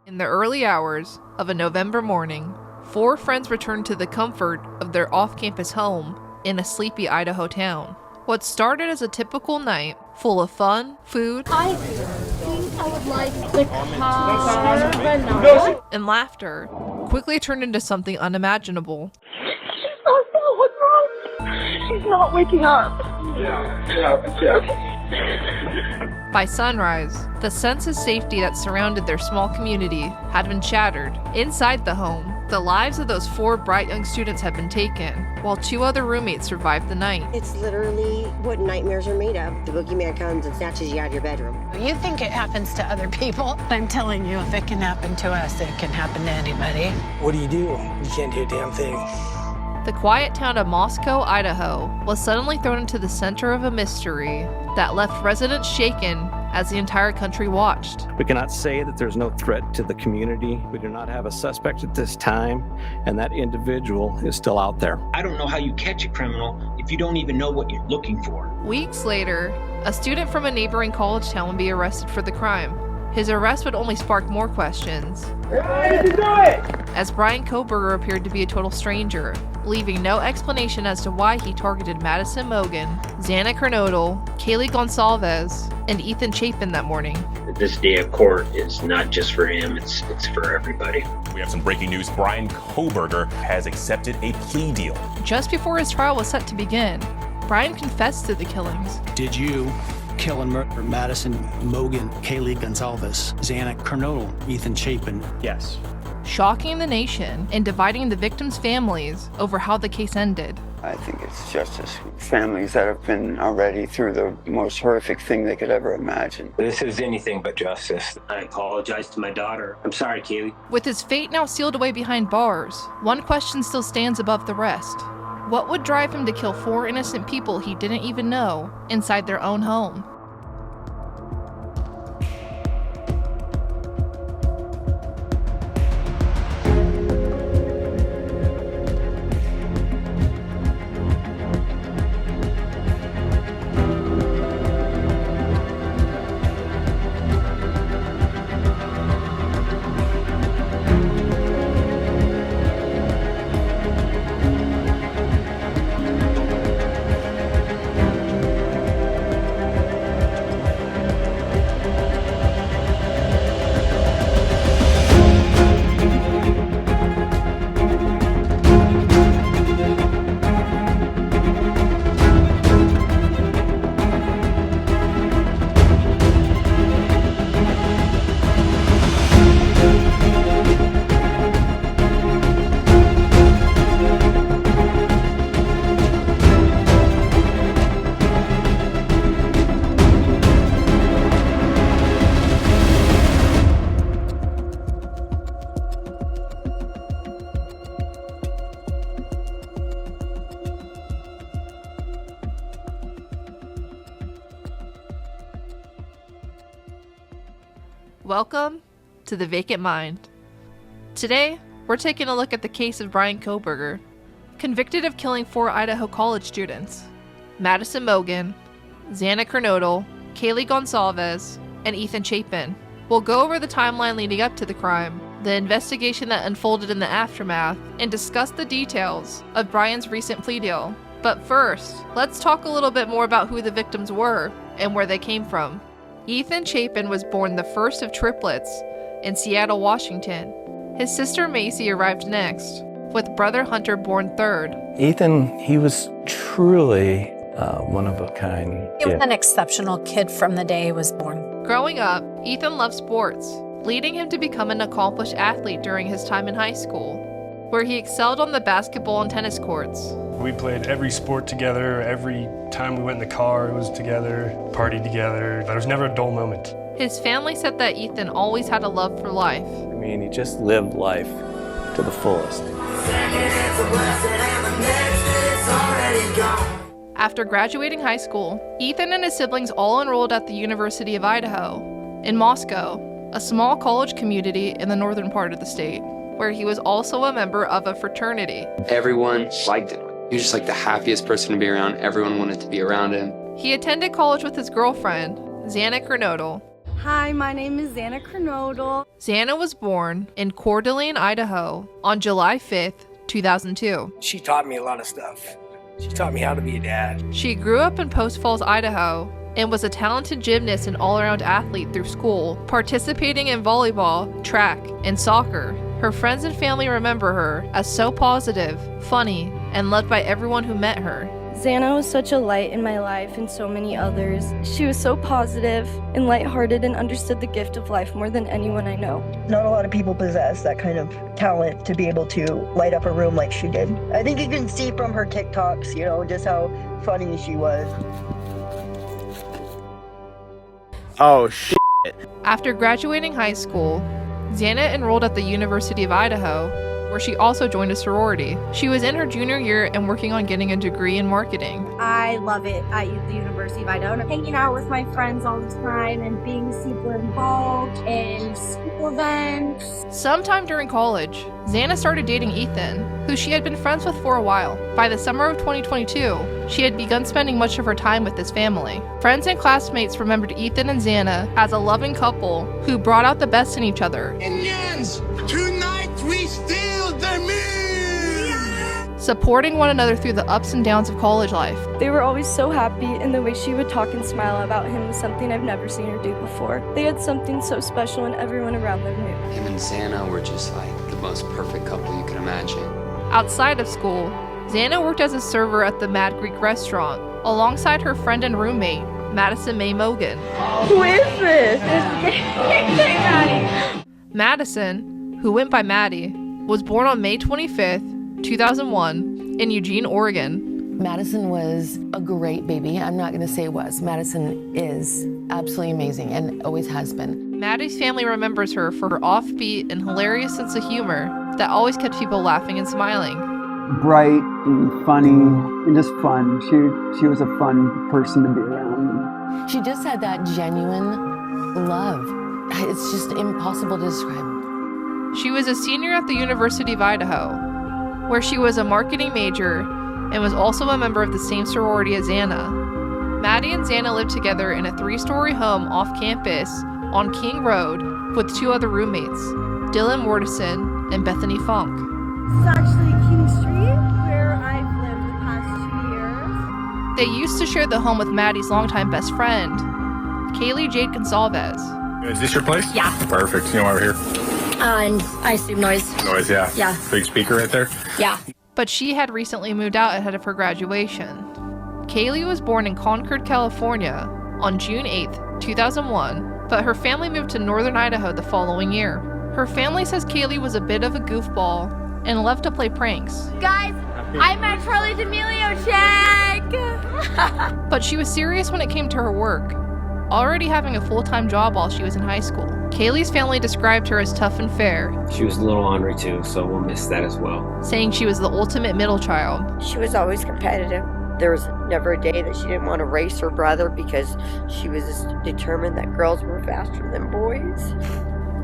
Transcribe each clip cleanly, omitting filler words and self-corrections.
In the early hours of a November morning, 4 friends returned to the comfort of their off-campus home in a sleepy Idaho town. What started as a typical night full of fun, food, I think I would like the carbonara and laughter quickly turned into something unimaginable. What's wrong? She's not waking up. By sunrise, the sense of safety that surrounded their small community had been shattered. Inside the home, the lives of those 4 bright young students had been taken, while 2 other roommates survived the night. It's literally what nightmares are made of. The boogeyman comes and snatches you out of your bedroom. You think it happens to other people? I'm telling you, if it can happen to us, it can happen to anybody. What do? You can't do a damn thing. The quiet town of Moscow, Idaho, was suddenly thrown into the center of a mystery that left residents shaken as the entire country watched. We cannot say that there's no threat to the community. We do not have a suspect at this time, and that individual is still out there. I don't know how you catch a criminal if you don't even know what you're looking for. Weeks later, a student from a neighboring college town would be arrested for the crime. His arrest would only spark more questions, as Bryan Kohberger appeared to be a total stranger, leaving no explanation as to why he targeted Madison Mogen, Xana Kernodle, Kaylee Goncalves, and Ethan Chapin that morning. This day of court is not just for him, it's for everybody. We have some breaking news. Bryan Kohberger has accepted a plea deal. Just before his trial was set to begin, Bryan confessed to the killings. Did you kill and murder Madison Mogen, Kaylee Goncalves, Xana Kernodle, Ethan Chapin? Yes. Shocking the nation and dividing the victims' families over how the case ended. I think it's justice. Families that have been already through the most horrific thing they could ever imagine. This is anything but justice. I apologize to my daughter. I'm sorry, Kaylee. With his fate now sealed away behind bars, one question still stands above the rest. What would drive him to kill 4 innocent people he didn't even know inside their own home? Welcome to the Vacant Mind. Today, we're taking a look at the case of Bryan Kohberger, convicted of killing 4 Idaho college students, Madison Mogen, Xana Kernodle, Kaylee Goncalves, and Ethan Chapin. We'll go over the timeline leading up to the crime, the investigation that unfolded in the aftermath, and discuss the details of Bryan's recent plea deal. But first, let's talk a little bit more about who the victims were and where they came from. Ethan Chapin was born the first of triplets in Seattle, Washington. His sister Macy arrived next, with brother Hunter born third. Ethan, he was truly one of a kind. He was an exceptional kid from the day he was born. Growing up, Ethan loved sports, leading him to become an accomplished athlete during his time in high school, where he excelled on the basketball and tennis courts. We played every sport together. Every time we went in the car, it was together, partied together. There was never a dull moment. His family said that Ethan always had a love for life. I mean, he just lived life to the fullest. After graduating high school, Ethan and his siblings all enrolled at the University of Idaho in Moscow, a small college community in the northern part of the state, where he was also a member of a fraternity. Everyone liked him. He was just like the happiest person to be around. Everyone wanted to be around him. He attended college with his girlfriend, Xana Kernodle. Hi, my name is Xana Kernodle. Xana was born in Coeur d'Alene, Idaho on July 5th, 2002. She taught me a lot of stuff. She taught me how to be a dad. She grew up in Post Falls, Idaho, and was a talented gymnast and all-around athlete through school, participating in volleyball, track, and soccer. Her friends and family remember her as so positive, funny, and loved by everyone who met her. Xana was such a light in my life and so many others. She was so positive and lighthearted and understood the gift of life more than anyone I know. Not a lot of people possess that kind of talent to be able to light up a room like she did. I think you can see from her TikToks, you know, just how funny she was. Oh, shit. After graduating high school, Xana enrolled at the University of Idaho, where she also joined a sorority. She was in her junior year and working on getting a degree in marketing. I love it at the University of Idaho. I'm hanging out with my friends all the time and being super involved in school events. Sometime during college, Xana started dating Ethan, who she had been friends with for a while. By the summer of 2022, she had begun spending much of her time with his family. Friends and classmates remembered Ethan and Xana as a loving couple who brought out the best in each other. Indians, tonight we steal the moon! Supporting one another through the ups and downs of college life. They were always so happy, and the way she would talk and smile about him was something I've never seen her do before. They had something so special, and everyone around them knew. Him and Xana were just like the most perfect couple you can imagine. Outside of school, Xana worked as a server at the Mad Greek restaurant, alongside her friend and roommate, Madison Mogen. Who is this? Madison, who went by Maddie, was born on May 25th, 2001, in Eugene, Oregon. Madison was a great baby. I'm not going to say it was. Madison is absolutely amazing and always has been. Maddie's family remembers her for her offbeat and hilarious sense of humor that always kept people laughing and smiling. Bright and funny and just fun. She was a fun person to be around. She just had that genuine love. It's just impossible to describe. She was a senior at the University of Idaho, where she was a marketing major and was also a member of the same sorority as Xana. Maddie and Xana lived together in a 3-story home off campus on King Road with 2 other roommates, Dylan Mortison and Bethany Funk. This is actually King Street, where I've lived the past 2 years. They used to share the home with Maddie's longtime best friend, Kaylee Goncalves. Is this your place? Yeah. Perfect. You know why we're here? And I assume noise. Noise, yeah. Yeah. Big speaker right there? Yeah. But she had recently moved out ahead of her graduation. Kaylee was born in Concord, California on June 8th, 2001, but her family moved to northern Idaho the following year. Her family says Kaylee was a bit of a goofball and loved to play pranks. Guys, I'm at Charlie D'Amelio check! But she was serious when it came to her work, already having a full-time job while she was in high school. Kaylee's family described her as tough and fair. She was a little ornery too, so we'll miss that as well. Saying she was the ultimate middle child. She was always competitive. There was never a day that she didn't want to race her brother because she was determined that girls were faster than boys.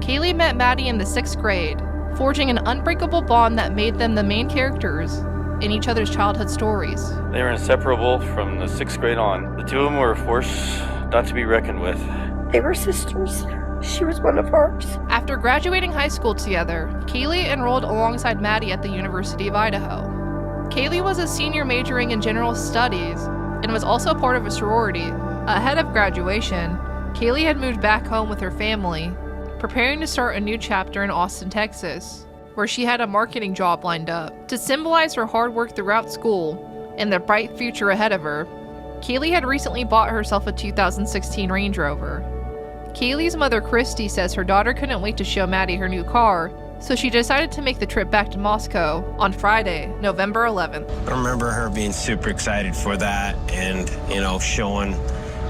Kaylee met Maddie in the 6th grade, forging an unbreakable bond that made them the main characters in each other's childhood stories. They were inseparable from the 6th grade on. The 2 of them were a force not to be reckoned with. They were sisters. She was one of ours. After graduating high school together, Kaylee enrolled alongside Maddie at the University of Idaho. Kaylee was a senior majoring in general studies and was also part of a sorority. Ahead of graduation, Kaylee had moved back home with her family, preparing to start a new chapter in Austin, Texas, where she had a marketing job lined up. To symbolize her hard work throughout school and the bright future ahead of her, Kaylee had recently bought herself a 2016 Range Rover. Kaylee's mother, Christy, says her daughter couldn't wait to show Maddie her new car, so she decided to make the trip back to Moscow on Friday, November 11th. I remember her being super excited for that and, showing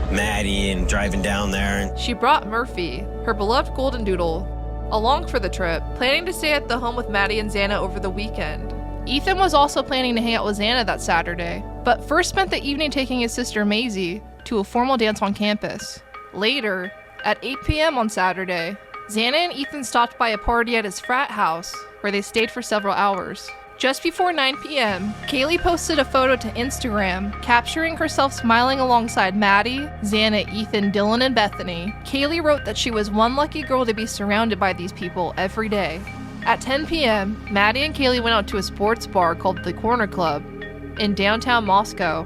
Maddie and driving down there. She brought Murphy, her beloved golden doodle, along for the trip, planning to stay at the home with Maddie and Xana over the weekend. Ethan was also planning to hang out with Xana that Saturday, but first spent the evening taking his sister Maisie to a formal dance on campus. Later, at 8 p.m. on Saturday, Xana and Ethan stopped by a party at his frat house, where they stayed for several hours. Just before 9 p.m., Kaylee posted a photo to Instagram, capturing herself smiling alongside Maddie, Xana, Ethan, Dylan, and Bethany. Kaylee wrote that she was one lucky girl to be surrounded by these people every day. At 10 p.m., Maddie and Kaylee went out to a sports bar called the Corner Club in downtown Moscow.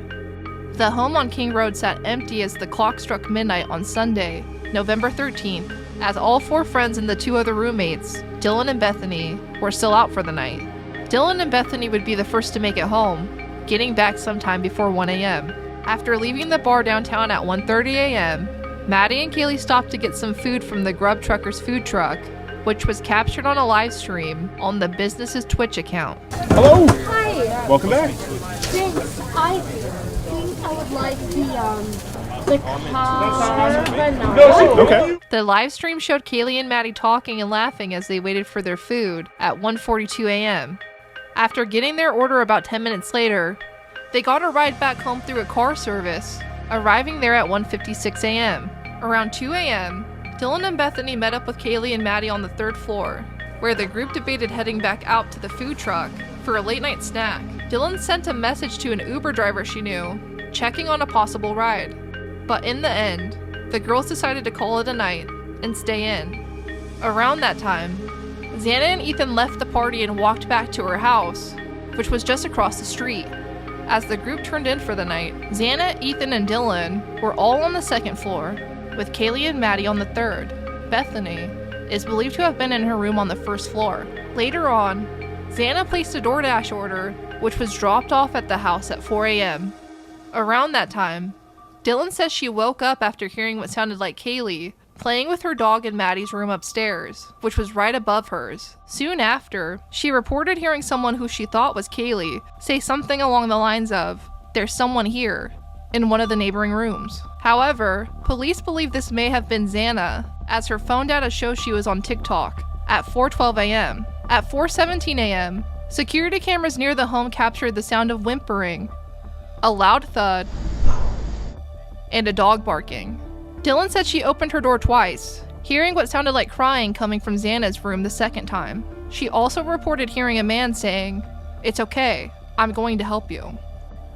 The home on King Road sat empty as the clock struck midnight on Sunday, November 13th, as all 4 friends and the 2 other roommates, Dylan and Bethany, were still out for the night. Dylan and Bethany would be the first to make it home, getting back sometime before 1 a.m. After leaving the bar downtown at 1:30 a.m., Maddie and Kaylee stopped to get some food from the Grub Truckers food truck, which was captured on a live stream on the business's Twitch account. Hello! Hi! Welcome back. Thanks. I think I would like the carbonara. Okay. The live stream showed Kaylee and Maddie talking and laughing as they waited for their food at 1:42 a.m. After getting their order about 10 minutes later, they got a ride back home through a car service, arriving there at 1:56 a.m. Around 2 a.m., Dylan and Bethany met up with Kaylee and Maddie on the 3rd floor, where the group debated heading back out to the food truck for a late-night snack. Dylan sent a message to an Uber driver she knew, checking on a possible ride. But in the end, the girls decided to call it a night and stay in. Around that time, Xana and Ethan left the party and walked back to her house, which was just across the street. As the group turned in for the night, Xana, Ethan, and Dylan were all on the 2nd floor, with Kaylee and Maddie on the 3rd. Bethany is believed to have been in her room on the 1st floor. Later on, Xana placed a DoorDash order, which was dropped off at the house at 4 a.m. Around that time, Dylan says she woke up after hearing what sounded like Kaylee playing with her dog in Maddie's room upstairs, which was right above hers. Soon after, she reported hearing someone who she thought was Kaylee say something along the lines of, "There's someone here," in one of the neighboring rooms. However, police believe this may have been Xana, as her phone data shows she was on TikTok at 4:12 a.m. At 4:17 a.m., security cameras near the home captured the sound of whimpering, a loud thud, and a dog barking. Dylan said she opened her door twice, hearing what sounded like crying coming from Xana's room the 2nd time. She also reported hearing a man saying, "It's okay, I'm going to help you."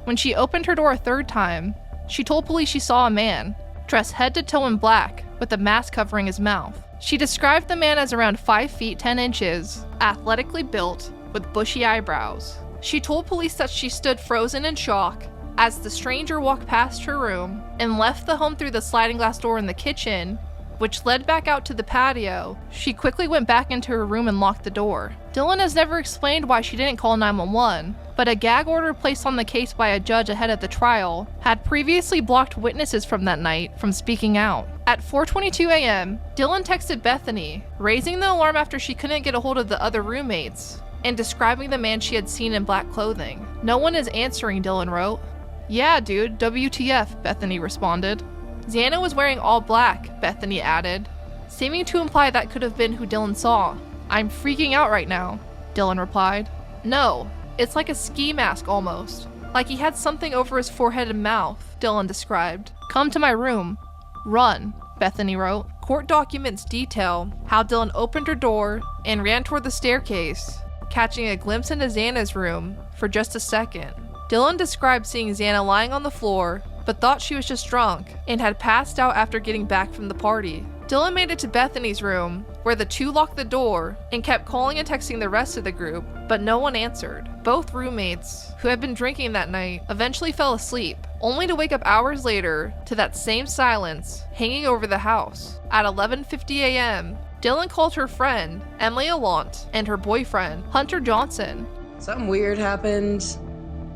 When she opened her door a 3rd time, she told police she saw a man, dressed head to toe in black, with a mask covering his mouth. She described the man as around 5 feet 10 inches, athletically built, with bushy eyebrows. She told police that she stood frozen in shock as the stranger walked past her room and left the home through the sliding glass door in the kitchen, which led back out to the patio. She quickly went back into her room and locked the door. Dylan has never explained why she didn't call 911, but a gag order placed on the case by a judge ahead of the trial had previously blocked witnesses from that night from speaking out. At 4:22 a.m., Dylan texted Bethany, raising the alarm after she couldn't get a hold of the other roommates, and describing the man she had seen in black clothing. "No one is answering," Dylan wrote. "Yeah, dude, WTF, Bethany responded. Xana was wearing all black, Bethany added, seeming to imply that could have been who Dylan saw. "I'm freaking out right now," Dylan replied. "No, it's like a ski mask almost. Like he had something over his forehead and mouth," Dylan described. "Come to my room. Run," Bethany wrote. Court documents detail how Dylan opened her door and ran toward the staircase, catching a glimpse into Xana's room for just a second. Dylan described seeing Xana lying on the floor, but thought she was just drunk and had passed out after getting back from the party. Dylan made it to Bethany's room, where the two locked the door and kept calling and texting the rest of the group, but no one answered. Both roommates, who had been drinking that night, eventually fell asleep, only to wake up hours later to that same silence hanging over the house. At 11:50 a.m., Dylan called her friend, Emily Allant, and her boyfriend, Hunter Johnson. Something weird happened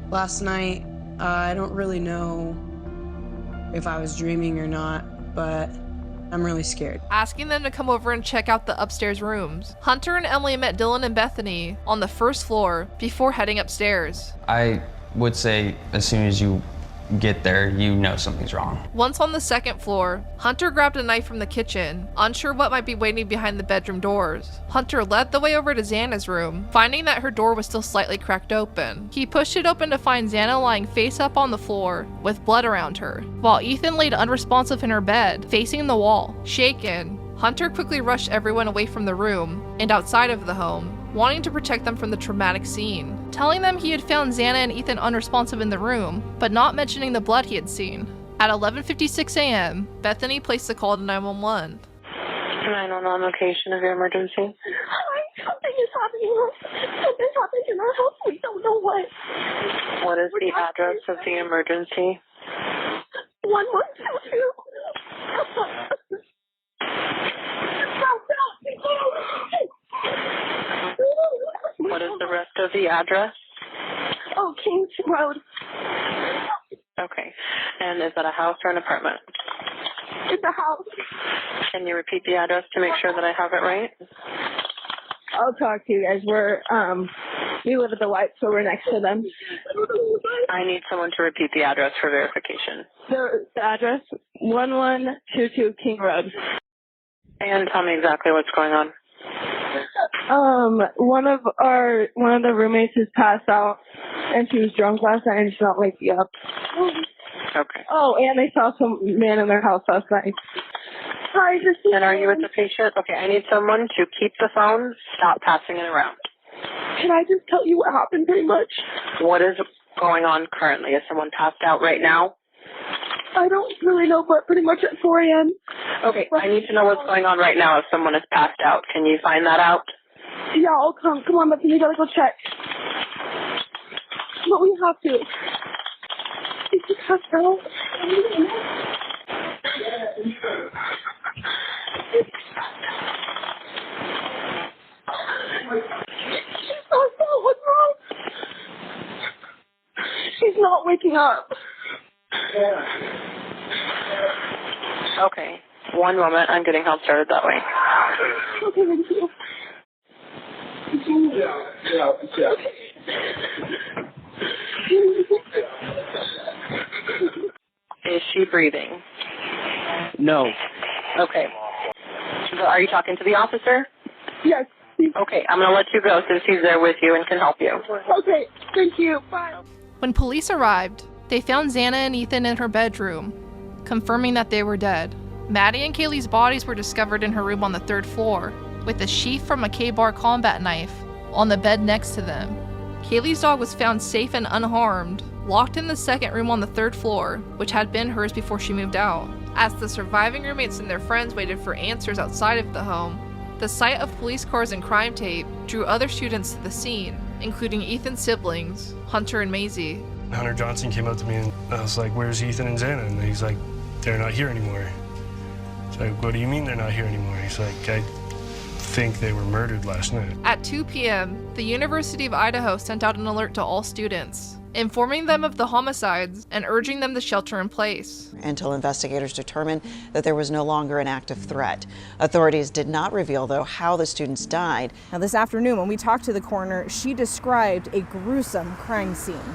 last night. I don't really know if I was dreaming or not, but I'm really scared. Asking them to come over and check out the upstairs rooms. Hunter and Emily met Dylan and Bethany on the first floor before heading upstairs. I would say as soon as you get there, you know something's wrong. Once on the second floor, Hunter grabbed a knife from the kitchen, unsure what might be waiting behind the bedroom doors. Hunter led the way over to Xana's room, finding that her door was still slightly cracked open. He pushed it open to find Xana lying face up on the floor with blood around her, while Ethan laid unresponsive in her bed, facing the wall. Shaken, Hunter quickly rushed everyone away from the room and outside of the home, wanting to protect them from the traumatic scene, telling them he had found Xana and Ethan unresponsive in the room, but not mentioning the blood he had seen. At 11:56 a.m., Bethany placed the call to 911. 911 location of your emergency. Something is happening. Something's happening in our house. We don't know what. What is the address of the emergency? 1122. What is the rest of the address? Oh, Kings Road. Okay. And is that a house or an apartment? It's a house. Can you repeat the address to make sure that I have it right? I'll talk to you guys. We live at the White, so we're next to them. I need someone to repeat the address for verification. The address, 1122 King Road. And tell me exactly what's going on. One of the roommates is passed out, and she was drunk last night, and she's not waking up. Okay. Oh, and they saw some man in their house last night. Hi, and are you with the patient? Okay, I need someone to keep the phone, stop passing it around. Can I just tell you what happened pretty much? What is going on currently? Is someone passed out right now? I don't really know, but pretty much at 4 a.m. Okay, I need to know what's going on right now if someone is passed out. Can you find that out? Yeah, I'll come. Come on, Bethany, you gotta go check. But we have to. Is she passed out? What's wrong? She's not waking up. Okay, one moment. I'm getting help started that way. Okay, thank you. Is she breathing? No. Okay. So are you talking to the officer? Yes. Okay, I'm going to let you go since he's there with you and can help you. Okay, thank you. Bye. When police arrived, they found Xana and Ethan in her bedroom, confirming that they were dead. Maddie and Kaylee's bodies were discovered in her room on the 3rd floor, with a sheath from a K-bar combat knife on the bed next to them. Kaylee's dog was found safe and unharmed, locked in the 2nd room on the 3rd floor, which had been hers before she moved out. As the surviving roommates and their friends waited for answers outside of the home, the sight of police cars and crime tape drew other students to the scene, including Ethan's siblings, Hunter and Maisie. Hunter Johnson came up to me and I was like, "Where's Ethan and Xana?" And he's like, "They're not here anymore." So like, "What do you mean they're not here anymore?" He's like, "I think they were murdered last night." At 2 p.m., the University of Idaho sent out an alert to all students, informing them of the homicides and urging them to shelter in place. Until investigators determined that there was no longer an active threat. Authorities did not reveal, though, how the students died. Now, this afternoon, when we talked to the coroner, she described a gruesome crime scene.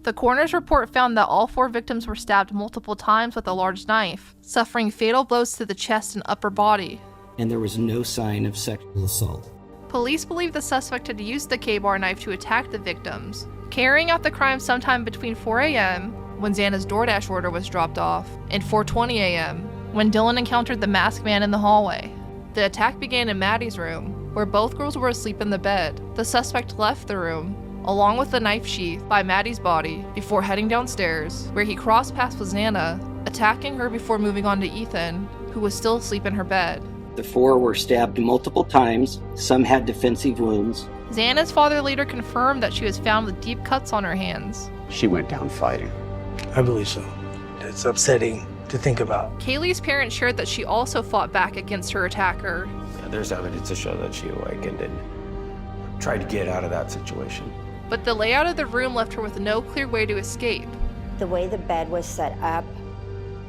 The coroner's report found that all 4 victims were stabbed multiple times with a large knife, suffering fatal blows to the chest and upper body. And there was no sign of sexual assault. Police believe the suspect had used the K-bar knife to attack the victims, carrying out the crime sometime between 4 a.m., when Xana's DoorDash order was dropped off, and 4:20 a.m., when Dylan encountered the masked man in the hallway. The attack began in Maddie's room, where both girls were asleep in the bed. The suspect left the room, along with the knife sheath by Maddie's body, before heading downstairs, where he crossed paths with Xana, attacking her before moving on to Ethan, who was still asleep in her bed. The 4 were stabbed multiple times. Some had defensive wounds. Xana's father later confirmed that she was found with deep cuts on her hands. She went down fighting. I believe so. It's upsetting to think about. Kaylee's parents shared that she also fought back against her attacker. Yeah, there's evidence to show that she awakened and tried to get out of that situation. But the layout of the room left her with no clear way to escape. The way the bed was set up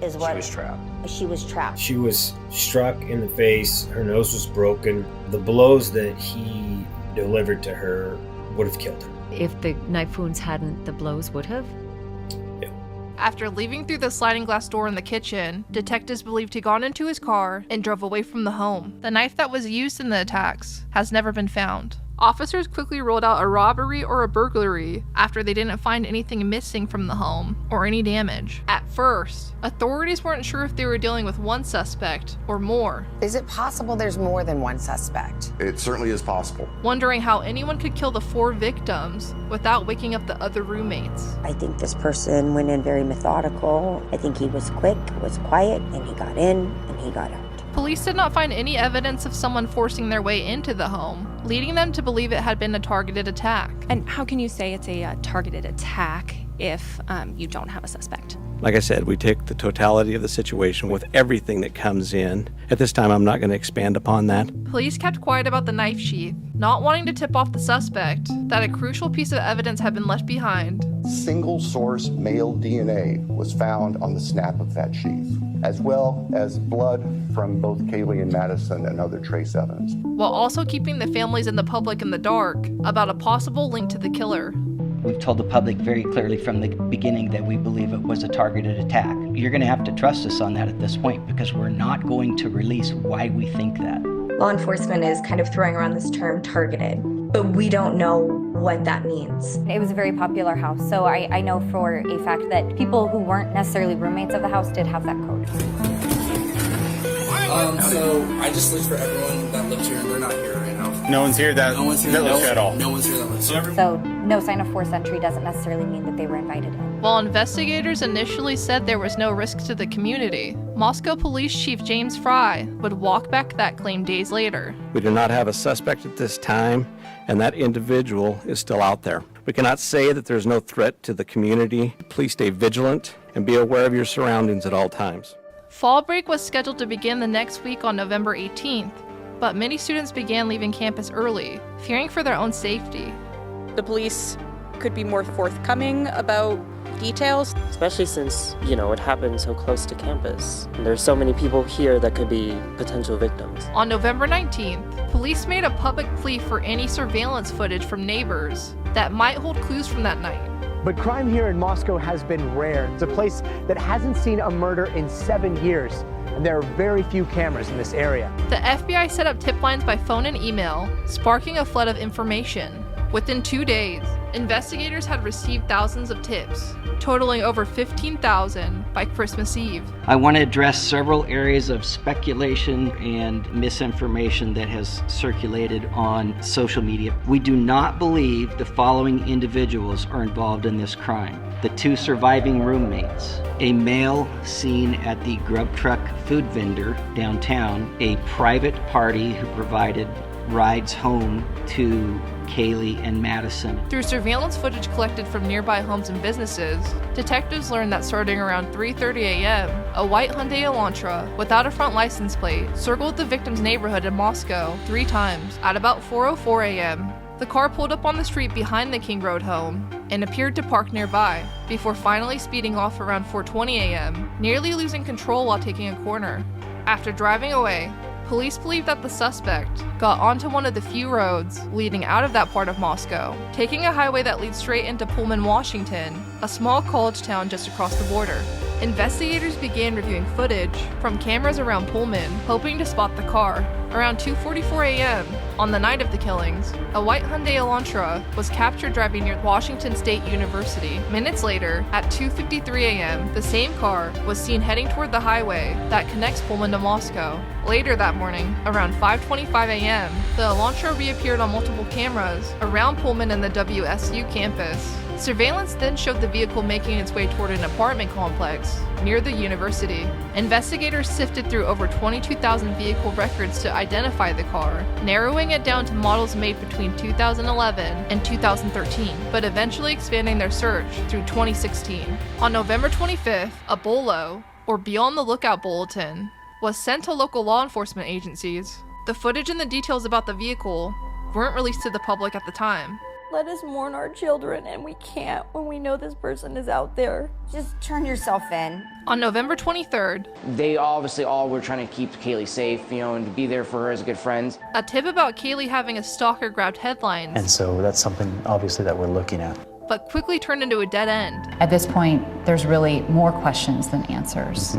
is what... She was trapped. She was trapped. She was struck in the face. Her nose was broken. The blows that he delivered to her would have killed her. If the knife wounds hadn't, the blows would have? Yeah. After leaving through the sliding glass door in the kitchen, detectives believed he got into his car and drove away from the home. The knife that was used in the attacks has never been found. Officers quickly ruled out a robbery or a burglary after they didn't find anything missing from the home or any damage. At first, authorities weren't sure if they were dealing with one suspect or more. Is it possible there's more than one suspect? It certainly is possible. Wondering how anyone could kill the 4 victims without waking up the other roommates. I think this person went in very methodical. I think he was quick, was quiet, and he got in and he got out. Police did not find any evidence of someone forcing their way into the home, leading them to believe it had been a targeted attack. And how can you say it's a targeted attack if you don't have a suspect? Like I said, we take the totality of the situation with everything that comes in. At this time, I'm not going to expand upon that. Police kept quiet about the knife sheath, not wanting to tip off the suspect that a crucial piece of evidence had been left behind. Single source male DNA was found on the snap of that sheath, as well as blood from both Kaylee and Madison and other trace evidence. While also keeping the families and the public in the dark about a possible link to the killer. We've told the public very clearly from the beginning that we believe it was a targeted attack. You're going to have to trust us on that at this point because we're not going to release why we think that. Law enforcement is kind of throwing around this term targeted, but we don't know what that means. It was a very popular house, so I know for a fact that people who weren't necessarily roommates of the house did have that code. So I just looked for everyone that lived here and they're not here right now. No one's here that lives here at all. No one's here that lives here. So no sign of forced entry doesn't necessarily mean that they were invited in. While investigators initially said there was no risk to the community, Moscow Police Chief James Fry would walk back that claim days later. We do not have a suspect at this time, and that individual is still out there. We cannot say that there's no threat to the community. Please stay vigilant and be aware of your surroundings at all times. Fall break was scheduled to begin the next week on November 18th, but many students began leaving campus early, fearing for their own safety. The police could be more forthcoming about details. Especially since, it happened so close to campus. And there's so many people here that could be potential victims. On November 19th, police made a public plea for any surveillance footage from neighbors that might hold clues from that night. But crime here in Moscow has been rare. It's a place that hasn't seen a murder in 7 years, and there are very few cameras in this area. The FBI set up tip lines by phone and email, sparking a flood of information. Within 2 days, investigators had received thousands of tips, totaling over 15,000 by Christmas Eve. I want to address several areas of speculation and misinformation that has circulated on social media. We do not believe the following individuals are involved in this crime. The 2 surviving roommates, a male seen at the grub truck food vendor downtown, a private party who provided rides home to Kaylee and Madison. Through surveillance footage collected from nearby homes and businesses, detectives learned that starting around 3:30 a.m., a white Hyundai Elantra without a front license plate circled the victim's neighborhood in Moscow 3 times. At about 4:04 a.m., the car pulled up on the street behind the King Road home and appeared to park nearby, before finally speeding off around 4:20 a.m., nearly losing control while taking a corner. After driving away, police believe that the suspect got onto one of the few roads leading out of that part of Moscow, taking a highway that leads straight into Pullman, Washington, a small college town just across the border. Investigators began reviewing footage from cameras around Pullman, hoping to spot the car. Around 2:44 a.m., on the night of the killings, a white Hyundai Elantra was captured driving near Washington State University. Minutes later, at 2:53 a.m., the same car was seen heading toward the highway that connects Pullman to Moscow. Later that morning, around 5:25 a.m., the Elantra reappeared on multiple cameras around Pullman and the WSU campus. Surveillance then showed the vehicle making its way toward an apartment complex near the university. Investigators sifted through over 22,000 vehicle records to identify the car, narrowing it down to models made between 2011 and 2013, but eventually expanding their search through 2016. On November 25th, a BOLO, or Be on the Lookout Bulletin, was sent to local law enforcement agencies. The footage and the details about the vehicle weren't released to the public at the time. Let us mourn our children, and we can't when we know this person is out there. Just turn yourself in. On November 23rd, they obviously all were trying to keep Kaylee safe, and to be there for her as good friends. A tip about Kaylee having a stalker grabbed headlines. And so that's something obviously that we're looking at. But quickly turned into a dead end. At this point, there's really more questions than answers.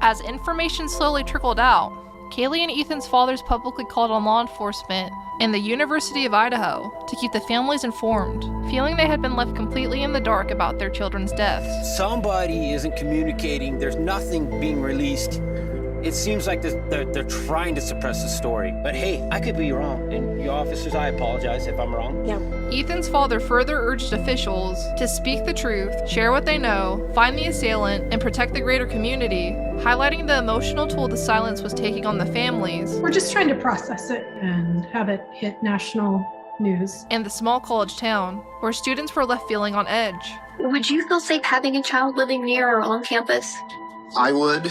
As information slowly trickled out, Kaylee and Ethan's fathers publicly called on law enforcement and the University of Idaho to keep the families informed, feeling they had been left completely in the dark about their children's deaths. Somebody isn't communicating. There's nothing being released. It seems like they're trying to suppress the story. But hey, I could be wrong. And you officers, I apologize if I'm wrong. Yeah. Ethan's father further urged officials to speak the truth, share what they know, find the assailant, and protect the greater community, highlighting the emotional toll the silence was taking on the families. We're just trying to process it and have it hit national news. And the small college town, where students were left feeling on edge. Would you feel safe having a child living near or on campus? I would.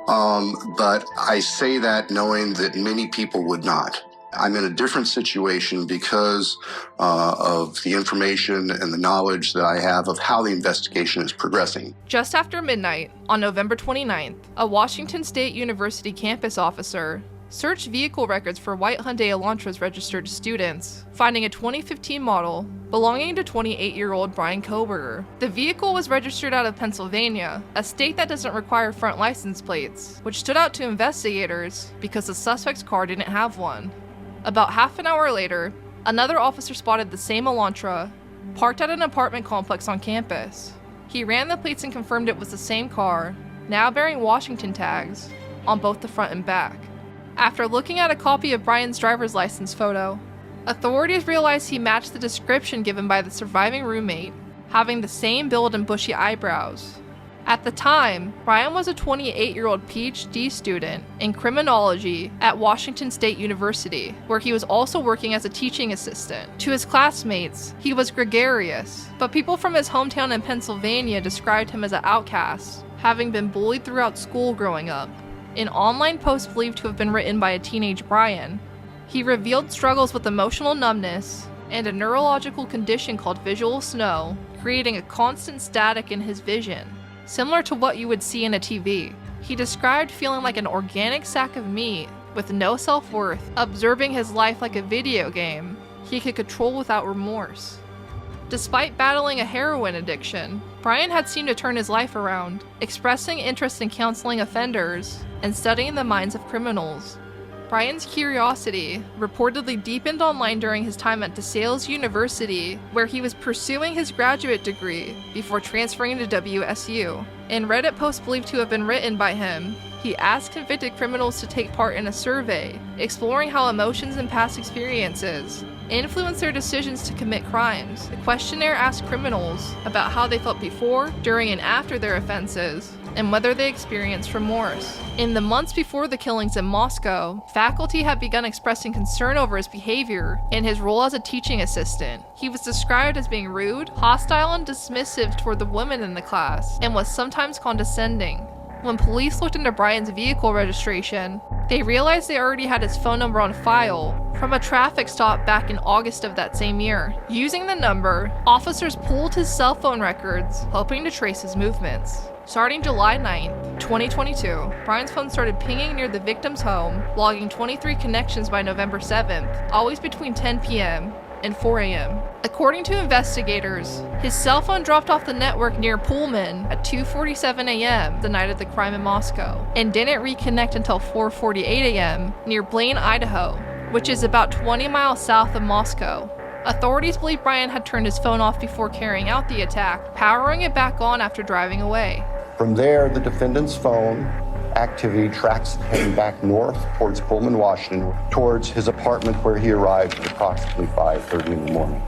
But I say that knowing that many people would not. I'm in a different situation because of the information and the knowledge that I have of how the investigation is progressing. Just after midnight, on November 29th, a Washington State University campus officer searched vehicle records for white Hyundai Elantras registered students, finding a 2015 model belonging to 28-year-old Bryan Kohberger. The vehicle was registered out of Pennsylvania, a state that doesn't require front license plates, which stood out to investigators because the suspect's car didn't have one. About half an hour later, another officer spotted the same Elantra parked at an apartment complex on campus. He ran the plates and confirmed it was the same car, now bearing Washington tags on both the front and back. After looking at a copy of Bryan's driver's license photo, authorities realized he matched the description given by the surviving roommate, having the same build and bushy eyebrows. At the time, Bryan was a 28-year-old Ph.D. student in criminology at Washington State University, where he was also working as a teaching assistant. To his classmates, he was gregarious, but people from his hometown in Pennsylvania described him as an outcast, having been bullied throughout school growing up. In online posts believed to have been written by a teenage Bryan, he revealed struggles with emotional numbness and a neurological condition called visual snow, creating a constant static in his vision, similar to what you would see in a TV. He described feeling like an organic sack of meat with no self-worth, observing his life like a video game he could control without remorse. Despite battling a heroin addiction, Bryan had seemed to turn his life around, expressing interest in counseling offenders and studying the minds of criminals. Bryan's curiosity reportedly deepened online during his time at DeSales University, where he was pursuing his graduate degree before transferring to WSU. In Reddit posts believed to have been written by him, he asked convicted criminals to take part in a survey, exploring how emotions and past experiences influence their decisions to commit crimes. The questionnaire asked criminals about how they felt before, during, and after their offenses, and whether they experienced remorse. In the months before the killings in Moscow, faculty had begun expressing concern over his behavior and his role as a teaching assistant. He was described as being rude, hostile, and dismissive toward the women in the class, and was sometimes condescending. When police looked into Bryan's vehicle registration, they realized they already had his phone number on file from a traffic stop back in August of that same year. Using the number, officers pulled his cell phone records, hoping to trace his movements. Starting July 9th, 2022, Bryan's phone started pinging near the victim's home, logging 23 connections by November 7th, always between 10 p.m. and 4 a.m. According to investigators, his cell phone dropped off the network near Pullman at 2:47 a.m. the night of the crime in Moscow, and didn't reconnect until 4:48 a.m. near Blaine, Idaho, which is about 20 miles south of Moscow. Authorities believe Bryan had turned his phone off before carrying out the attack, powering it back on after driving away. From there, the defendant's phone activity tracks him back north towards Pullman, Washington, towards his apartment where he arrived at approximately 5:30 in the morning.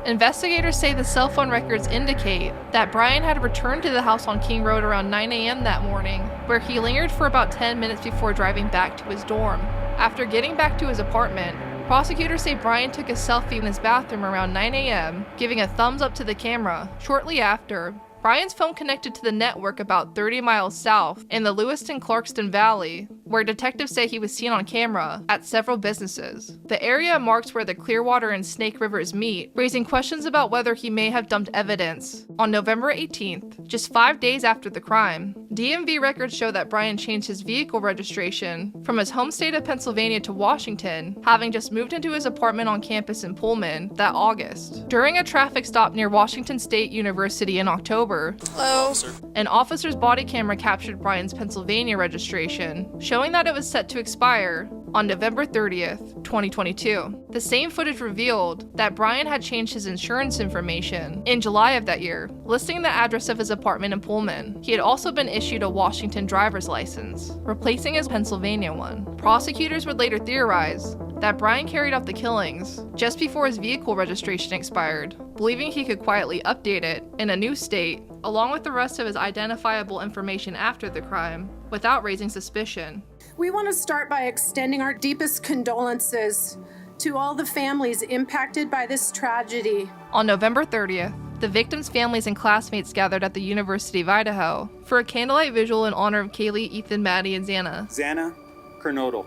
Investigators say the cell phone records indicate that Bryan had returned to the house on King Road around 9 a.m. that morning, where he lingered for about 10 minutes before driving back to his dorm. After getting back to his apartment, prosecutors say Bryan took a selfie in his bathroom around 9 a.m., giving a thumbs up to the camera. Shortly after, Bryan's phone connected to the network about 30 miles south in the Lewiston-Clarkston Valley, where detectives say he was seen on camera at several businesses. The area marks where the Clearwater and Snake Rivers meet, raising questions about whether he may have dumped evidence. On November 18th, just 5 days after the crime, DMV records show that Bryan changed his vehicle registration from his home state of Pennsylvania to Washington, having just moved into his apartment on campus in Pullman that August. During a traffic stop near Washington State University in October, November. Hello. An officer's body camera captured Bryan's Pennsylvania registration, showing that it was set to expire on November 30th, 2022. The same footage revealed that Bryan had changed his insurance information in July of that year, listing the address of his apartment in Pullman. He had also been issued a Washington driver's license, replacing his Pennsylvania one. Prosecutors would later theorize that Bryan carried out the killings just before his vehicle registration expired, believing he could quietly update it in a new state, along with the rest of his identifiable information after the crime, without raising suspicion. We want to start by extending our deepest condolences to all the families impacted by this tragedy. On November 30th, the victims' families and classmates gathered at the University of Idaho for a candlelight vigil in honor of Kaylee, Ethan, Maddie, and Xana. Xana Kernodle.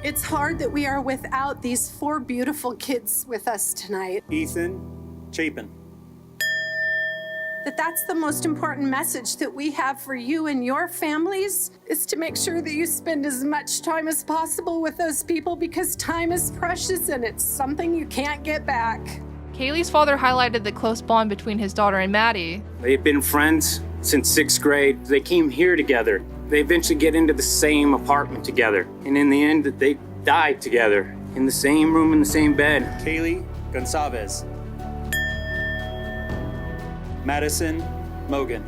It's hard that we are without these 4 beautiful kids with us tonight. Ethan Chapin. That's the most important message that we have for you and your families, is to make sure that you spend as much time as possible with those people, because time is precious and it's something you can't get back. Kaylee's father highlighted the close bond between his daughter and Maddie. They've been friends since 6th grade. They came here together. They eventually get into the same apartment together. And in the end, they died together in the same room, in the same bed. Kaylee Goncalves. Madison Mogen.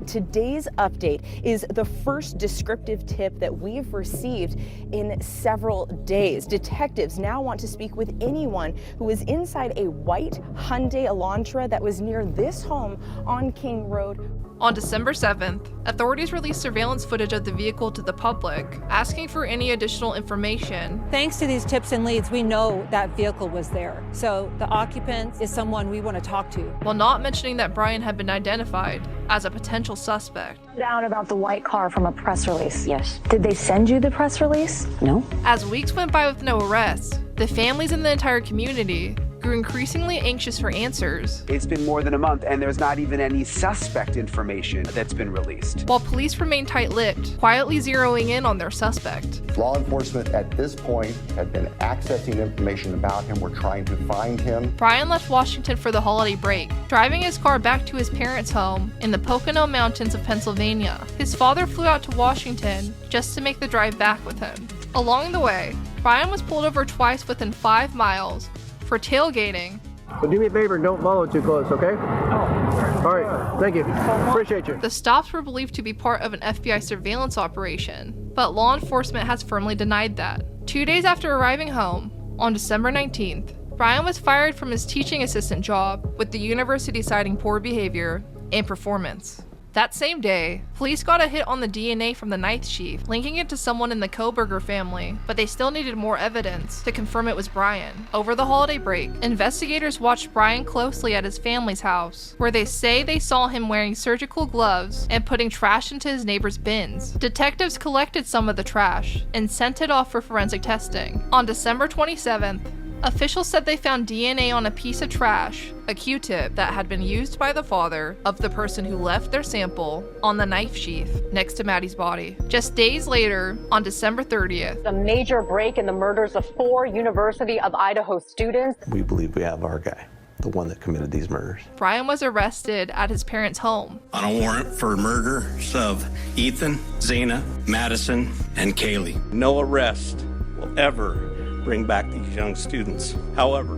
Today's update is the first descriptive tip that we've received in several days. Detectives now want to speak with anyone who was inside a white Hyundai Elantra that was near this home on King Road. On December 7th, authorities released surveillance footage of the vehicle to the public, asking for any additional information. Thanks to these tips and leads, we know that vehicle was there. So the occupant is someone we want to talk to. While not mentioning that Bryan had been identified as a potential suspect. Down about the white car from a press release. Yes. Did they send you the press release? No. As weeks went by with no arrests, the families in the entire community grew increasingly anxious for answers. It's been more than a month and there's not even any suspect information that's been released. While police remain tight-lipped, quietly zeroing in on their suspect. Law enforcement at this point had been accessing information about him. We're trying to find him. Bryan left Washington for the holiday break, driving his car back to his parents' home in the Pocono Mountains of Pennsylvania. His father flew out to Washington just to make the drive back with him. Along the way, Bryan was pulled over twice within 5 miles for tailgating. But do me a favor, don't follow too close, okay? Oh. All right, thank you. Appreciate you. The stops were believed to be part of an FBI surveillance operation, but law enforcement has firmly denied that. 2 days after arriving home, on December 19th, Bryan was fired from his teaching assistant job, with the university citing poor behavior and performance. That same day, police got a hit on the DNA from the knife sheath, linking it to someone in the Kohberger family, but they still needed more evidence to confirm it was Bryan. Over the holiday break, investigators watched Bryan closely at his family's house, where they say they saw him wearing surgical gloves and putting trash into his neighbor's bins. Detectives collected some of the trash and sent it off for forensic testing. On December 27th, officials said they found DNA on a piece of trash, a Q-tip that had been used by the father of the person who left their sample on the knife sheath next to Maddie's body. Just days later, on December 30th, a major break in the murders of 4 University of Idaho students. We believe we have our guy, the one that committed these murders. Bryan was arrested at his parents' home on a warrant for murders of Ethan, Xana, Madison, and Kaylee. No arrest will ever bring back these young students. However,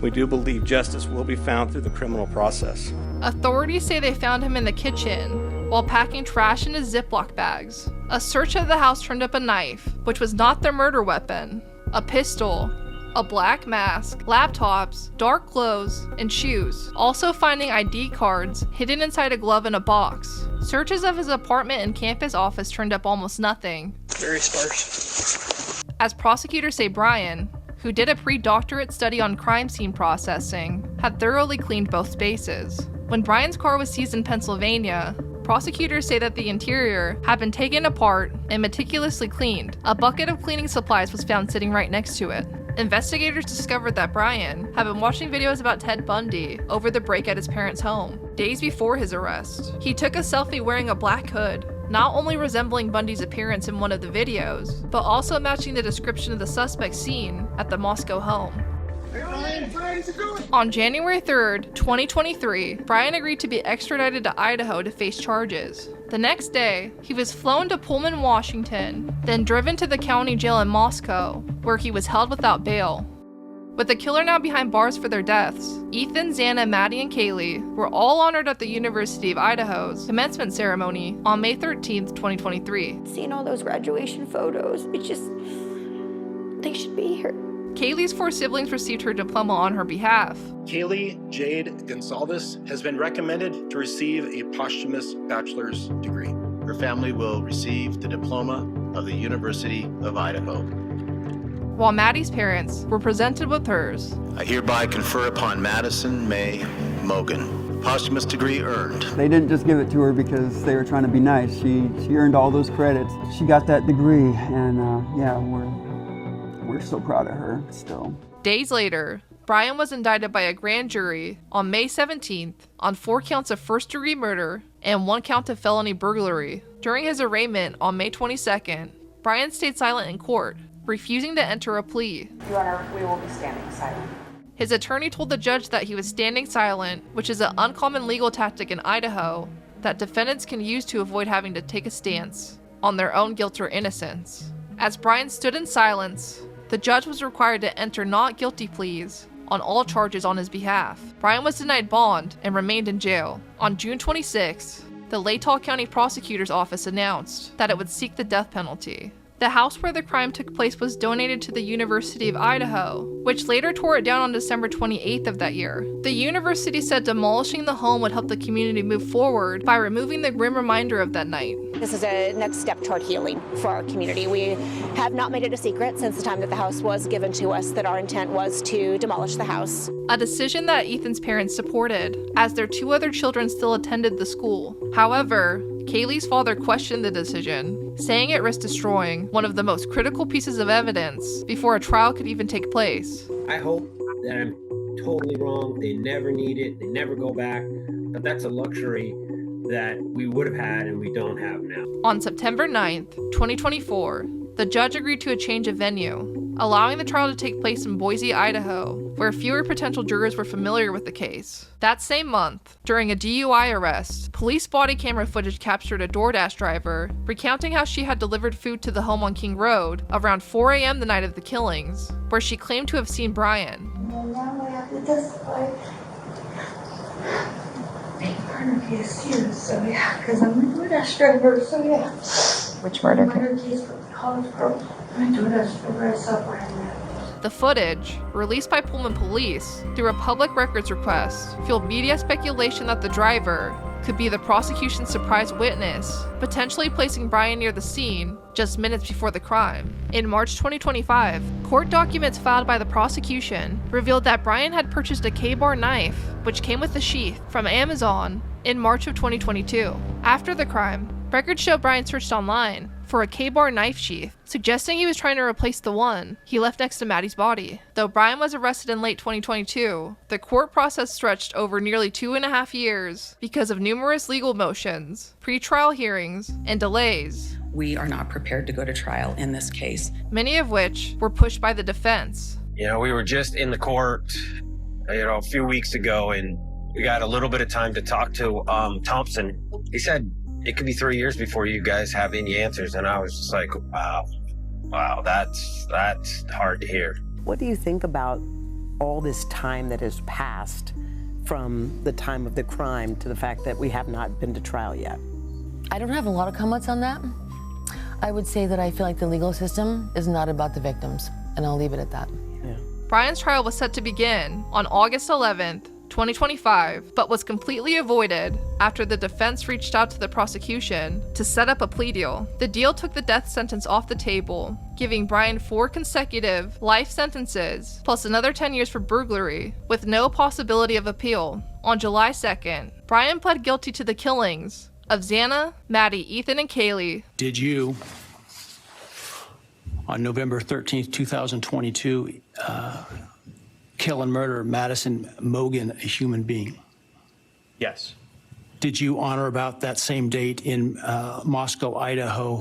we do believe justice will be found through the criminal process. Authorities say they found him in the kitchen while packing trash into Ziploc bags. A search of the house turned up a knife, which was not their murder weapon, a pistol, a black mask, laptops, dark clothes, and shoes. Also finding ID cards hidden inside a glove in a box. Searches of his apartment and campus office turned up almost nothing. Very sparse. As prosecutors say, Bryan, who did a pre-doctorate study on crime scene processing, had thoroughly cleaned both spaces. When Bryan's car was seized in Pennsylvania, prosecutors say that the interior had been taken apart and meticulously cleaned. A bucket of cleaning supplies was found sitting right next to it. Investigators discovered that Bryan had been watching videos about Ted Bundy over the break at his parents' home, days before his arrest. He took a selfie wearing a black hood, not only resembling Bundy's appearance in one of the videos, but also matching the description of the suspect seen at the Moscow home. On January 3rd, 2023, Bryan agreed to be extradited to Idaho to face charges. The next day, he was flown to Pullman, Washington, then driven to the county jail in Moscow, where he was held without bail. With the killer now behind bars for their deaths, Ethan, Xana, Maddie, and Kaylee were all honored at the University of Idaho's commencement ceremony on May 13th, 2023. Seeing all those graduation photos, they should be here. Kaylee's 4 siblings received her diploma on her behalf. Kaylee Jade Goncalves has been recommended to receive a posthumous bachelor's degree. Her family will receive the diploma of the University of Idaho. While Maddie's parents were presented with hers. I hereby confer upon Madison Mogen, posthumous degree earned. They didn't just give it to her because they were trying to be nice. She earned all those credits. She got that degree, and yeah, we're so proud of her still. Days later, Bryan was indicted by a grand jury on May 17th on 4 counts of first-degree murder and 1 count of felony burglary. During his arraignment on May 22nd, Bryan stayed silent in court, refusing to enter a plea. Your Honor, we will be standing silent. His attorney told the judge that he was standing silent, which is an uncommon legal tactic in Idaho that defendants can use to avoid having to take a stance on their own guilt or innocence. As Bryan stood in silence, the judge was required to enter not guilty pleas on all charges on his behalf. Bryan was denied bond and remained in jail. On June 26, the Latah County Prosecutor's Office announced that it would seek the death penalty. The house where the crime took place was donated to the University of Idaho, which later tore it down on December 28th of that year. The university said demolishing the home would help the community move forward by removing the grim reminder of that night. This is a next step toward healing for our community. We have not made it a secret since the time that the house was given to us that our intent was to demolish the house. A decision that Ethan's parents supported, as their 2 other children still attended the school. However, Kaylee's father questioned the decision, saying it risked destroying one of the most critical pieces of evidence before a trial could even take place. I hope that I'm totally wrong. They never need it. They never go back. But that's a luxury that we would have had and we don't have now. On September 9th, 2024, the judge agreed to a change of venue, allowing the trial to take place in Boise, Idaho, where fewer potential jurors were familiar with the case. That same month, during a DUI arrest, police body camera footage captured a DoorDash driver recounting how she had delivered food to the home on King Road around 4 a.m. the night of the killings, where she claimed to have seen Bryan. And now I have to testify. Make murder case too, so yeah, because I'm a DoorDash driver, so yeah. Which murder case for college girl? I'm a DoorDash driver, I saw Bryan. The footage, released by Pullman police through a public records request, fueled media speculation that the driver could be the prosecution's surprise witness, potentially placing Bryan near the scene just minutes before the crime. In March 2025, court documents filed by the prosecution revealed that Bryan had purchased a K-bar knife, which came with the sheath, from Amazon in March of 2022. After the crime, records show Bryan searched online for a K-bar knife sheath, suggesting he was trying to replace the one he left next to Maddie's body. Though Bryan was arrested in late 2022, the court process stretched over nearly 2.5 years because of numerous legal motions, pretrial hearings, and delays. We are not prepared to go to trial in this case. Many of which were pushed by the defense. You know, we were just in the court, a few weeks ago, and we got a little bit of time to talk to Thompson. He said, it could be 3 years before you guys have any answers. And I was just like, wow, that's hard to hear. What do you think about all this time that has passed from the time of the crime to the fact that we have not been to trial yet? I don't have a lot of comments on that. I would say that I feel like the legal system is not about the victims, and I'll leave it at that. Yeah. Bryan's trial was set to begin on August 11th, 2025, but was completely avoided after the defense reached out to the prosecution to set up a plea deal. The deal took the death sentence off the table, giving Bryan 4 consecutive life sentences, plus another 10 years for burglary, with no possibility of appeal. On July 2nd, Bryan pled guilty to the killings of Xana, Maddie, Ethan, and Kaylee. Did you, on November 13th, 2022, kill and murder Madison Mogen, a human being? Yes. Did you, on or about that same date in Moscow, Idaho,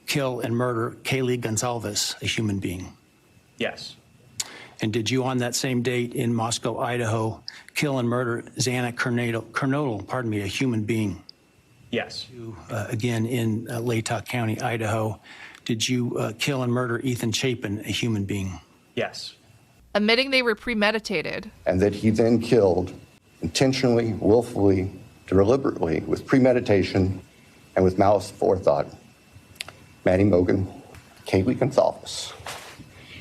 kill and murder Kaylee Goncalves, a human being? Yes. And did you, on that same date in Moscow, Idaho, kill and murder Xana Kernodle, a human being? Yes. Again, in Latah County, Idaho, did you kill and murder Ethan Chapin, a human being? Yes. Admitting they were premeditated. And that he then killed intentionally, willfully, deliberately, with premeditation and with malice forethought, Maddie Mogen, Kaylee Goncalves,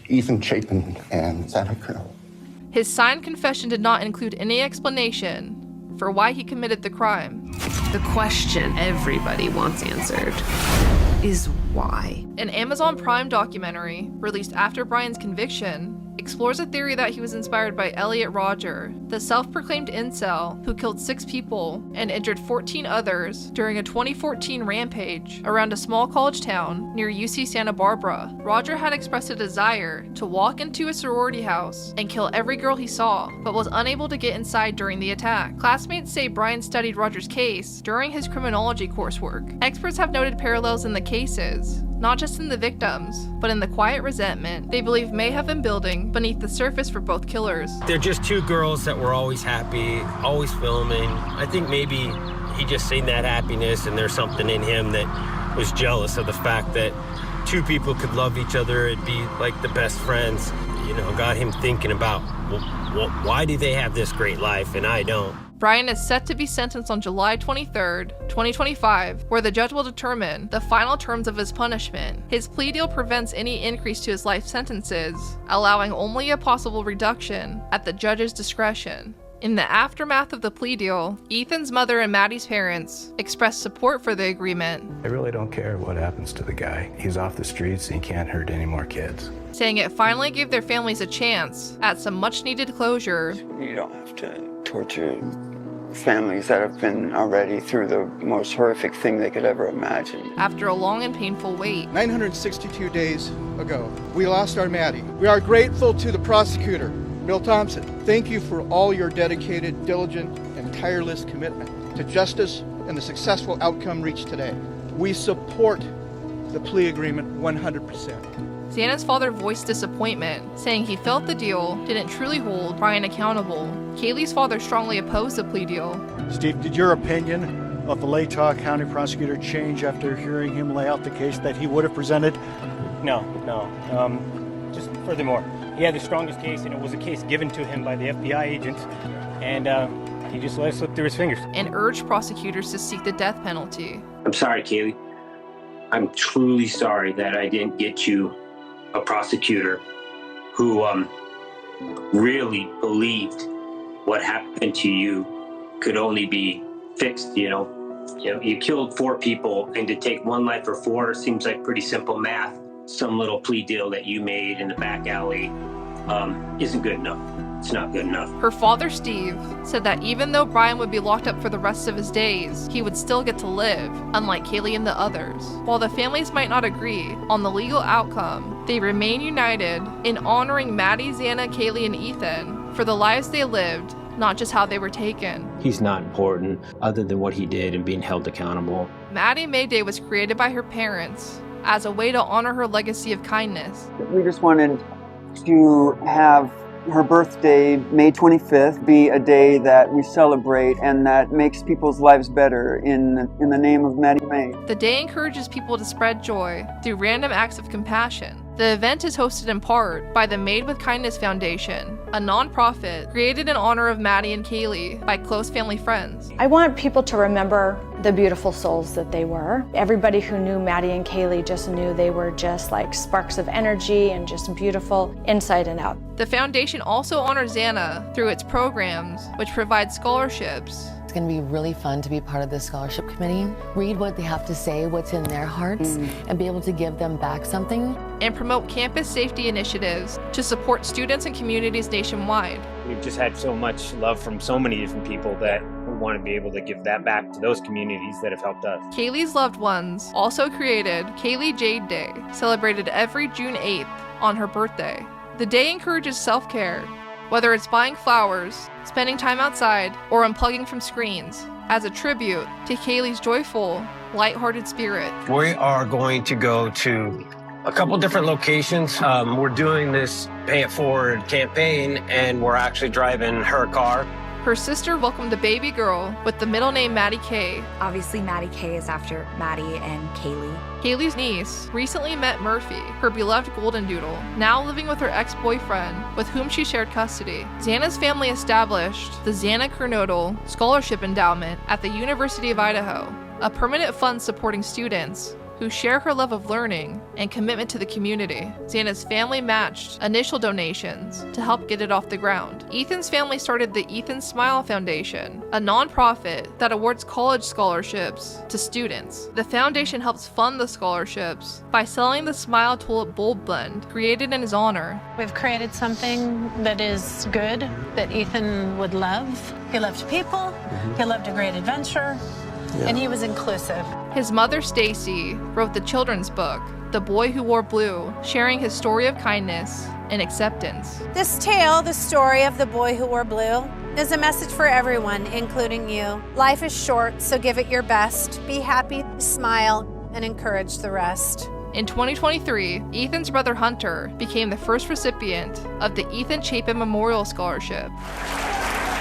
Ethan Chapin, and Xana Kernodle. His signed confession did not include any explanation for why he committed the crime. The question everybody wants answered is why. An Amazon Prime documentary, released after Bryan's conviction, explores a theory that he was inspired by Elliot Rodger, the self-proclaimed incel who killed 6 people and injured 14 others during a 2014 rampage around a small college town near UC Santa Barbara. Rodger had expressed a desire to walk into a sorority house and kill every girl he saw, but was unable to get inside during the attack. Classmates say Bryan studied Rodger's case during his criminology coursework. Experts have noted parallels in the cases, not just in the victims, but in the quiet resentment they believe may have been building beneath the surface for both killers. They're just 2 girls that were always happy, always filming. I think maybe he just seen that happiness and there's something in him that was jealous of the fact that 2 people could love each other and be like the best friends. You know, got him thinking about, well, why do they have this great life and I don't? Bryan is set to be sentenced on July 23rd, 2025, where the judge will determine the final terms of his punishment. His plea deal prevents any increase to his life sentences, allowing only a possible reduction at the judge's discretion. In the aftermath of the plea deal, Ethan's mother and Maddie's parents expressed support for the agreement. I really don't care what happens to the guy. He's off the streets and he can't hurt any more kids. Saying it finally gave their families a chance at some much-needed closure. You don't have to torture families that have been already through the most horrific thing they could ever imagine. After a long and painful wait. 962 days ago, we lost our Maddie. We are grateful to the prosecutor, Bill Thompson. Thank you for all your dedicated, diligent, and tireless commitment to justice and the successful outcome reached today. We support the plea agreement 100%. Xana's father voiced disappointment, saying he felt the deal didn't truly hold Bryan accountable. Kaylee's father strongly opposed the plea deal. Steve, did your opinion of the Latah County prosecutor change after hearing him lay out the case that he would have presented? No. Just furthermore, he had the strongest case, and it was a case given to him by the FBI agent, and he just let it slip through his fingers. And urged prosecutors to seek the death penalty. I'm sorry, Kaylee. I'm truly sorry that I didn't get you a prosecutor who really believed what happened to you could only be fixed. You know, you killed 4 people, and to take 1 life for 4 seems like pretty simple math. Some little plea deal that you made in the back alley isn't good enough. It's not good enough. Her father, Steve, said that even though Bryan would be locked up for the rest of his days, he would still get to live, unlike Kaylee and the others. While the families might not agree on the legal outcome, they remain united in honoring Maddie, Xana, Kaylee, and Ethan for the lives they lived, not just how they were taken. He's not important other than what he did and being held accountable. Maddie May Day was created by her parents as a way to honor her legacy of kindness. We just wanted to have her birthday, May 25th, be a day that we celebrate and that makes people's lives better in the name of Maddie May. The day encourages people to spread joy through random acts of compassion. The event is hosted in part by the Made with Kindness Foundation, a nonprofit created in honor of Maddie and Kaylee by close family friends. I want people to remember the beautiful souls that they were. Everybody who knew Maddie and Kaylee just knew they were just like sparks of energy and just beautiful inside and out. The foundation also honors Xana through its programs, which provide scholarships. It's going to be really fun to be part of the scholarship committee, read what they have to say, what's in their hearts, and be able to give them back something. And promote campus safety initiatives to support students and communities nationwide. We've just had so much love from so many different people that we want to be able to give that back to those communities that have helped us. Kaylee's loved ones also created Kaylee Jade Day, celebrated every June 8th on her birthday. The day encourages self-care, whether it's buying flowers, spending time outside, or unplugging from screens, as a tribute to Kaylee's joyful, lighthearted spirit. We are going to go to a couple different locations. We're doing this Pay It Forward campaign, and we're actually driving her car. Her sister welcomed a baby girl with the middle name Maddie Kay. Obviously, Maddie Kay is after Maddie and Kaylee. Kaylee's niece recently met Murphy, her beloved golden doodle, now living with her ex-boyfriend, with whom she shared custody. Xana's family established the Xana Kernodle Scholarship Endowment at the University of Idaho, a permanent fund supporting students who share her love of learning and commitment to the community. Xana's family matched initial donations to help get it off the ground. Ethan's family started the Ethan Smile Foundation, a nonprofit that awards college scholarships to students. The foundation helps fund the scholarships by selling the Smile Tulip Bulb Blend, created in his honor. We've created something that is good, that Ethan would love. He loved people, he loved a great adventure, and he was inclusive. His mother, Stacy, wrote the children's book, The Boy Who Wore Blue, sharing his story of kindness and acceptance. This tale, the story of the boy who wore blue, is a message for everyone, including you. Life is short, so give it your best. Be happy, smile, and encourage the rest. In 2023, Ethan's brother Hunter became the first recipient of the Ethan Chapin Memorial Scholarship,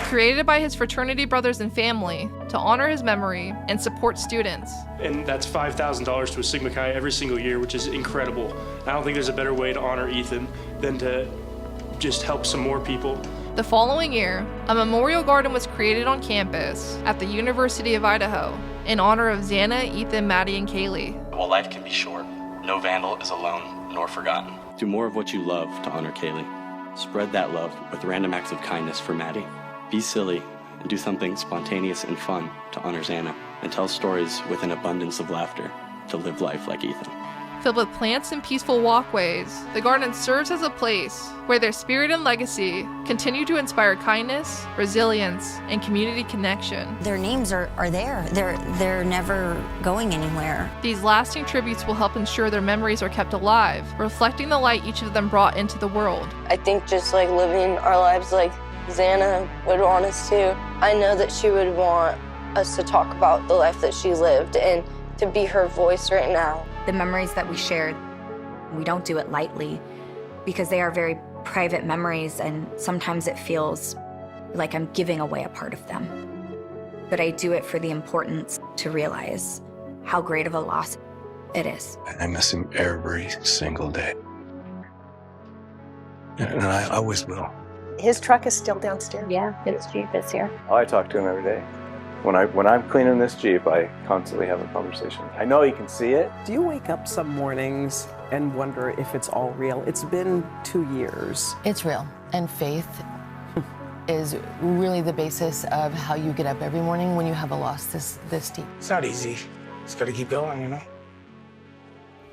created by his fraternity brothers and family to honor his memory and support students. And that's $5,000 to a Sigma Chi every single year, which is incredible. I don't think there's a better way to honor Ethan than to just help some more people. The following year, a memorial garden was created on campus at the University of Idaho in honor of Xana, Ethan, Maddie, and Kaylee. While life can be short, no vandal is alone nor forgotten. Do more of what you love to honor Kaylee. Spread that love with random acts of kindness for Maddie. Be silly and do something spontaneous and fun to honor Xana, and tell stories with an abundance of laughter to live life like Ethan. Filled with plants and peaceful walkways, the garden serves as a place where their spirit and legacy continue to inspire kindness, resilience, and community connection. Their names are there. They're never going anywhere. These lasting tributes will help ensure their memories are kept alive, reflecting the light each of them brought into the world. I think just like living our lives like Xana would want us to. I know that she would want us to talk about the life that she lived and to be her voice right now. The memories that we shared, we don't do it lightly because they are very private memories, and sometimes it feels like I'm giving away a part of them. But I do it for the importance to realize how great of a loss it is. I miss him every single day. And I always will. His truck is still downstairs. Yeah, his Jeep is here. I talk to him every day. When I'm cleaning this Jeep, I constantly have a conversation. I know he can see it. Do you wake up some mornings and wonder if it's all real? It's been 2 years. It's real, and faith is really the basis of how you get up every morning when you have a loss this deep. It's not easy. Just gotta keep going, you know?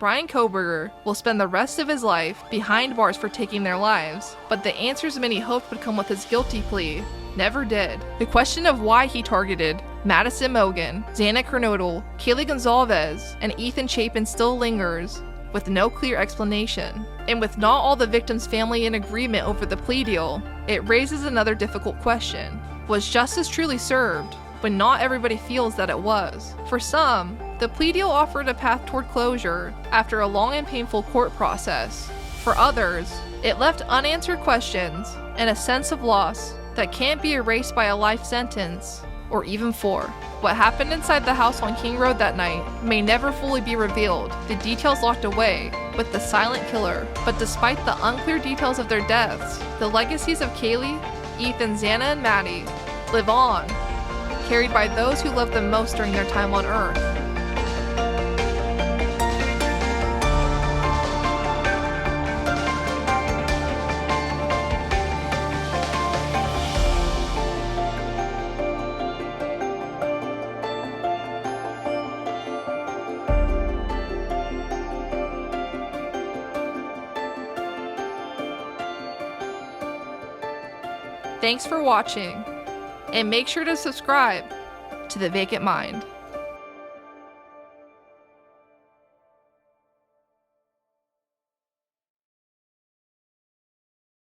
Bryan Kohberger will spend the rest of his life behind bars for taking their lives, but the answers many hoped would come with his guilty plea never did. The question of why he targeted Madison Mogen, Xana Kernodle, Kaylee Goncalves, and Ethan Chapin still lingers, with no clear explanation. And with not all the victims' family in agreement over the plea deal, it raises another difficult question. Was justice truly served when not everybody feels that it was? For some, the plea deal offered a path toward closure after a long and painful court process. For others, it left unanswered questions and a sense of loss that can't be erased by a life sentence, or even 4. What happened inside the house on King Road that night may never fully be revealed, the details locked away with the silent killer. But despite the unclear details of their deaths, the legacies of Kaylee, Ethan, Xana, and Maddie live on, carried by those who loved them most during their time on Earth. Thanks for watching, and make sure to subscribe to The Vacant Mind.